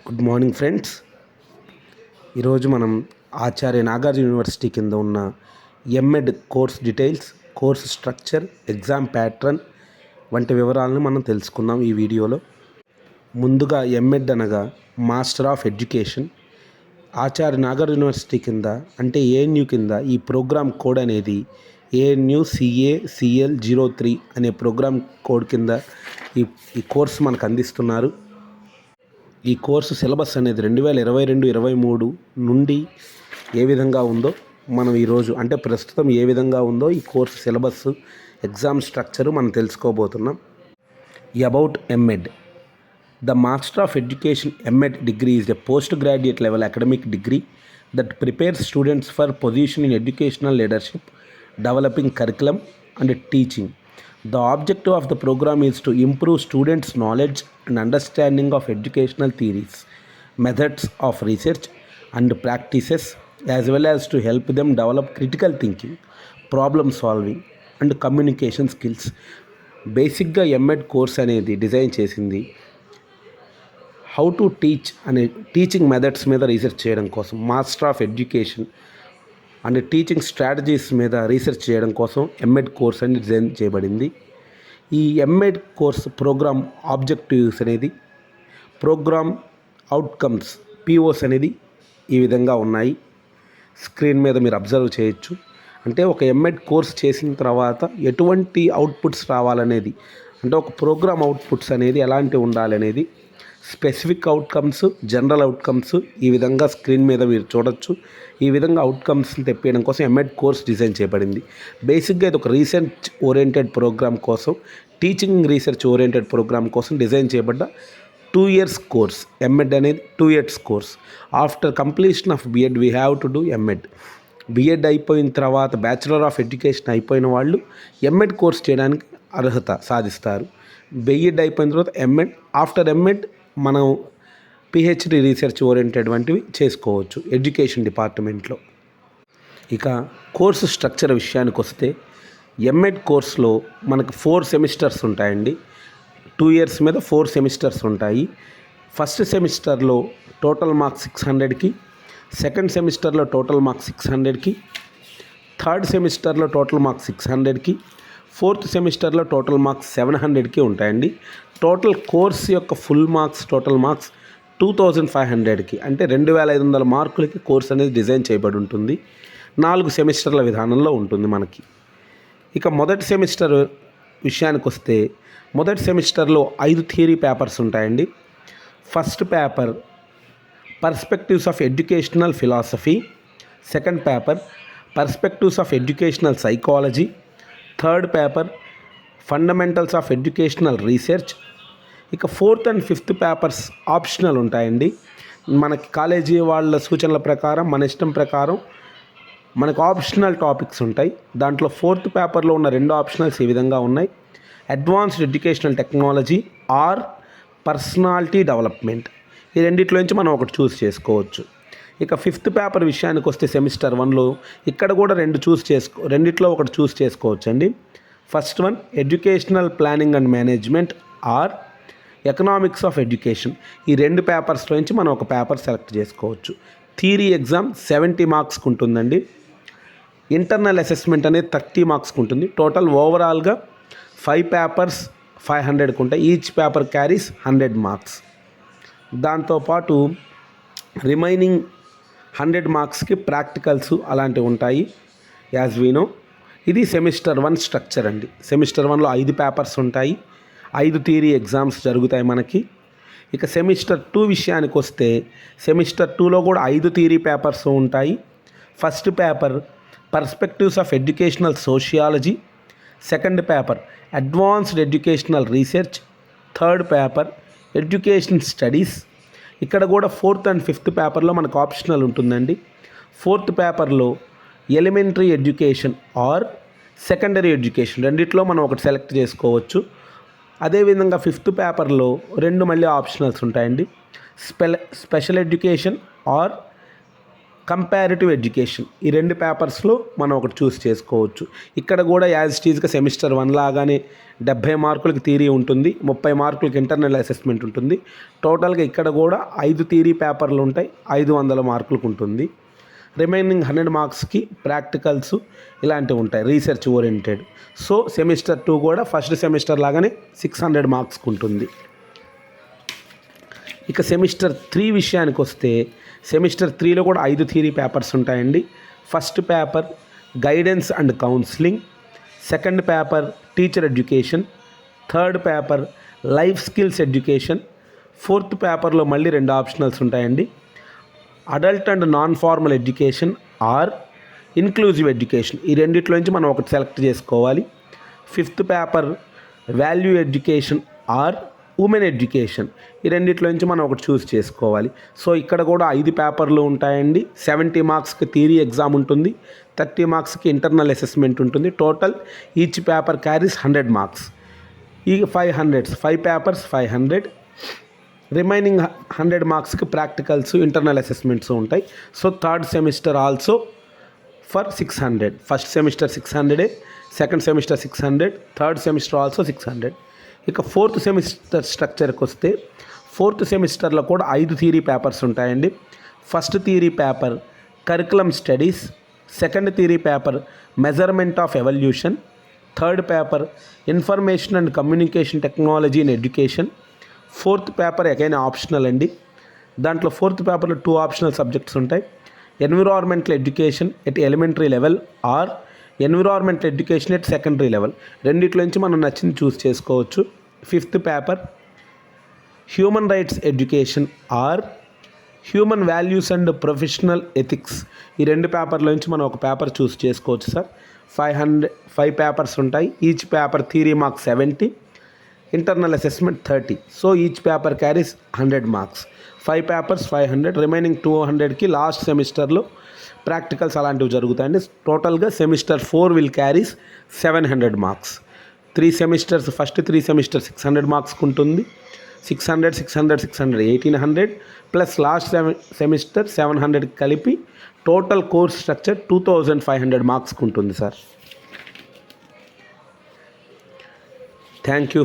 Good morning friends. ఈరోజు మనం Acharya Nagarjuna university కింద ఉన్న MEd course details, course structure, exam pattern వంటి వివరాలను మనం తెలుసుకుందాం ఈ వీడియోలో. ముందుగా ఎంఎడ్ అనగా master of education. Acharya Nagarjuna university కింద అంటే ఏఎన్యూ కింద ఈ ప్రోగ్రామ్ కోడ్ అనేది ఏఎన్యూ CA-CL03 అనే ప్రోగ్రామ్ కోడ్ కింద ఈ కోర్సు మనకు అందిస్తున్నారు. ఈ కోర్సు సిలబస్ అనేది 2022-23 నుండి ఏ విధంగా ఉందో మనం ఈరోజు అంటే ప్రస్తుతం ఏ విధంగా ఉందో ఈ కోర్సు సిలబస్, ఎగ్జామ్ స్ట్రక్చరు మనం తెలుసుకోబోతున్నాం. About MEd. The Master of Education MEd degree is a postgraduate level academic degree that prepares students for position in educational leadership, developing curriculum and teaching. The objective of the program is to improve students' knowledge and understanding of educational theories, methods of research and practices, as well as to help them develop critical thinking, problem solving and communication skills. బేసిక్గా MEd course అనేది design చేసింది how to teach అనే teaching methods మీద research చేయడం కోసం, master of education and teaching strategies మీద research చేయడం కోసం ఎంఎడ్ కోర్స్ అనేది డిజైన్ చేయబడింది. ఈ ఎంఎడ్ కోర్స్ ప్రోగ్రామ్ ఆబ్జెక్టివ్స్ అనేది, ప్రోగ్రామ్ అవుట్కమ్స్ POs అనేది ఈ విధంగా ఉన్నాయి. స్క్రీన్ మీద మీరు అబ్జర్వ్ చేయొచ్చు. అంటే ఒక ఎంఎడ్ కోర్స్ చేసిన తర్వాత ఎటువంటి అవుట్పుట్స్ రావాలనేది, అంటే ఒక ప్రోగ్రామ్ అవుట్పుట్స్ అనేది ఎలాంటి ఉండాలనేది, స్పెసిఫిక్ అవుట్కమ్స్, జనరల్ అవుట్కమ్స్ ఈ విధంగా స్క్రీన్ మీద మీరు చూడొచ్చు. ఈ విధంగా అవుట్కమ్స్ని తెప్పించడం కోసం ఎంఎడ్ కోర్స్ డిజైన్ చేయబడింది. బేసిక్గా ఇది ఒక రీసెర్చ్ ఓరియంటెడ్ ప్రోగ్రామ్ కోసం, టీచింగ్ రీసెర్చ్ ఓరియంటెడ్ ప్రోగ్రామ్ కోసం డిజైన్ చేయబడ్డ 2 years కోర్స్. ఎంఎడ్ అనేది 2 years course. After completion of BEd we have to do MEd. BEd అయిపోయిన తర్వాత, బ్యాచిలర్ ఆఫ్ ఎడ్యుకేషన్ అయిపోయిన వాళ్ళు ఎంఎడ్ కోర్స్ చేయడానికి అర్హత సాధిస్తారు. బిఎడ్ అయిపోయిన తర్వాత ఎంఎడ్, ఆఫ్టర్ ఎంఎడ్ మనం PhD రీసెర్చ్ ఓరియంటెడ్ వంటివి చేసుకోవచ్చు ఎడ్యుకేషన్ డిపార్ట్మెంట్లో. ఇక కోర్సు స్ట్రక్చర్ విషయానికి వస్తే, ఎంఎడ్ కోర్సులో మనకు 4 సెమిస్టర్స్ ఉంటాయండి. 2 years మీద 4 సెమిస్టర్స్ ఉంటాయి. ఫస్ట్ సెమిస్టర్లో టోటల్ మార్క్స్ 600కి, సెకండ్ సెమిస్టర్లో టోటల్ మార్క్స్ 600కి, థర్డ్ సెమిస్టర్లో టోటల్ మార్క్స్ 600కి, ఫోర్త్ సెమిస్టర్లో టోటల్ మార్క్స్ 700కి ఉంటాయండి. టోటల్ కోర్స్ యొక్క ఫుల్ మార్క్స్, టోటల్ మార్క్స్ 2500కి, అంటే 2500 మార్కులకి కోర్స్ అనేది డిజైన్ చేయబడి ఉంటుంది. 4 సెమిస్టర్ల విధానంలో ఉంటుంది మనకి. ఇక మొదటి సెమిస్టర్ విషయానికి వస్తే, మొదటి సెమిస్టర్లో 5 థియరీ పేపర్స్ ఉంటాయండి. First paper perspectives of educational philosophy, second paper perspectives of educational psychology, third paper fundamentals of educational research. ఇక fourth and fifth papers optional ఉంటాయండి. మనకి కాలేజీ వాళ్ళ సూచనల ప్రకారం, మన ఇష్టం ప్రకారం మనకు ఆప్షనల్ టాపిక్స్ ఉంటాయి. దాంట్లో ఫోర్త్ పేపర్లో ఉన్న 2 ఆప్షనల్స్ ఈ విధంగా ఉన్నాయి: advanced educational technology are personality development. ఈ రెండిట్లోంచి మనం ఒకటి చూస్ చేసుకోవచ్చు. ఇక ఫిఫ్త్ పేపర్ విషయానికి వస్తే, సెమిస్టర్ 1లో ఇక్కడ కూడా రెండిట్లో ఒకటి చూస్ చేసుకోవచ్చు అండి. First one educational planning and management or economics of education. ఈ 2 పేపర్స్లో నుంచి మనం ఒక పేపర్ సెలెక్ట్ చేసుకోవచ్చు. థియరీ ఎగ్జామ్ 70 మార్క్స్కి ఉంటుందండి. ఇంటర్నల్ అసెస్మెంట్ అనేది 30 మార్క్స్కి ఉంటుంది. టోటల్ ఓవరాల్గా 5 పేపర్స్ 500కి ఉంటాయి. Each paper carries 100 marks. దాంతోపాటు రిమైనింగ్ 100 మార్క్స్కి ప్రాక్టికల్స్ అలాంటివి ఉంటాయి. యాజ్ వీ నో, ఇది సెమిస్టర్ 1 స్ట్రక్చర్ అండి. సెమిస్టర్ 1లో 5 పేపర్స్ ఉంటాయి, 5 థియరీ ఎగ్జామ్స్ జరుగుతాయి మనకి. ఇక సెమిస్టర్ 2 విషయానికి వస్తే, సెమిస్టర్ 2లో కూడా 5 థియరీ పేపర్స్ ఉంటాయి. First paper perspectives of educational sociology, second paper advanced educational research, third paper education studies. ఇక్కడ కూడా ఫోర్త్ అండ్ ఫిఫ్త్ పేపర్లో మనకు ఆప్షనల్ ఉంటుందండి. ఫోర్త్ పేపర్లో elementary education or secondary education, రెండిట్లో మనం ఒకటి సెలెక్ట్ చేసుకోవచ్చు. అదేవిధంగా ఫిఫ్త్ పేపర్లో 2 మళ్ళీ ఆప్షనల్స్ ఉంటాయండి: special education or comparative education. ఈ 2 పేపర్స్లో మనం ఒకటి చూస్ చేసుకోవచ్చు. ఇక్కడ కూడా యాజ్ ఇట్ ఈజ్గా సెమిస్టర్ 1 లాగానే 70 మార్కులకి థియరీ ఉంటుంది, 30 మార్కులకి ఇంటర్నల్ అసెస్మెంట్ ఉంటుంది. టోటల్గా ఇక్కడ కూడా 5 థియరీ పేపర్లు ఉంటాయి, 500 మార్కులకు ఉంటుంది. రిమైనింగ్ 100 మార్క్స్కి ప్రాక్టికల్స్ ఇలాంటివి ఉంటాయి, రీసెర్చ్ ఓరియంటెడ్. సో సెమిస్టర్ 2 కూడా ఫస్ట్ సెమిస్టర్ లాగానే 600 మార్క్స్కి ఉంటుంది. ఇక సెమిస్టర్ 3 విషయానికి వస్తే సెమిస్టర్ 3లో కూడా 5 థియరీ పేపర్స్ ఉంటాయండి. First paper guidance and counselling, second paper teacher education, third paper life skills education, fourth పేపర్లో మళ్ళీ 2 ఆప్షనల్స్ ఉంటాయండి, adult and non formal education or inclusive education. ఈ రెండిట్లోంచి మనం ఒకటి సెలెక్ట్ చేసుకోవాలి. Fifth paper value education or women education. ఈ రెండిట్లోంచి మనం ఒకటి చూస్ చేసుకోవాలి. సో ఇక్కడ కూడా 5 పేపర్లు ఉంటాయండి. 70 మార్క్స్కి థియరీ ఎగ్జామ్ ఉంటుంది, 30 మార్క్స్కి ఇంటర్నల్ అసెస్మెంట్ ఉంటుంది. Total each paper carries 100 marks. ఈ 5 పేపర్స్ 500, రిమైనింగ్ 100 మార్క్స్కి ప్రాక్టికల్స్ ఇంటర్నల్ అసెస్మెంట్స్ ఉంటాయి. So third semester also for 600. First semester 600, second semester 600, third semester also 600. ఇక ఫోర్త్ సెమిస్టర్ స్ట్రక్చర్కి వస్తే ఫోర్త్ సెమిస్టర్లో కూడా 5 థియరీ పేపర్స్ ఉంటాయండి. First theory paper curriculum studies, second theory paper measurement of evolution, third paper information and communication technology in education, fourth paper again optional అండి. దాంట్లో fourth పేపర్లో 2 optional subjects ఉంటాయి, environmental education at elementary level or environmental education at secondary level. రెండిట్లో నుంచి మనం నచ్చింది చూస్ చేసుకోవచ్చు. Fifth paper human rights education or human values and professional ethics. ఈ 2 పేపర్ల నుంచి మనం ఒక పేపర్ చూస్ చేసుకోవచ్చు సార్. 5 పేపర్స్ ఉంటాయి. Each paper theory marks 70, internal assessment 30. So each paper carries 100 marks. 5 papers 500, remaining 200కి లాస్ట్ సెమిస్టర్లో ప్రాక్టికల్స్ అలాంటివి జరుగుతాయండి. టోటల్గా semester 4 will carries 700 marks. 3 semesters, first 3 semester 600 మార్క్స్కి ఉంటుంది. 600 1800 ప్లస్ లాస్ట్ సెమిస్టర్ 700 కలిపి టోటల్ కోర్స్ స్ట్రక్చర్ 2500 మార్క్స్కి ఉంటుంది సార్. Thank you.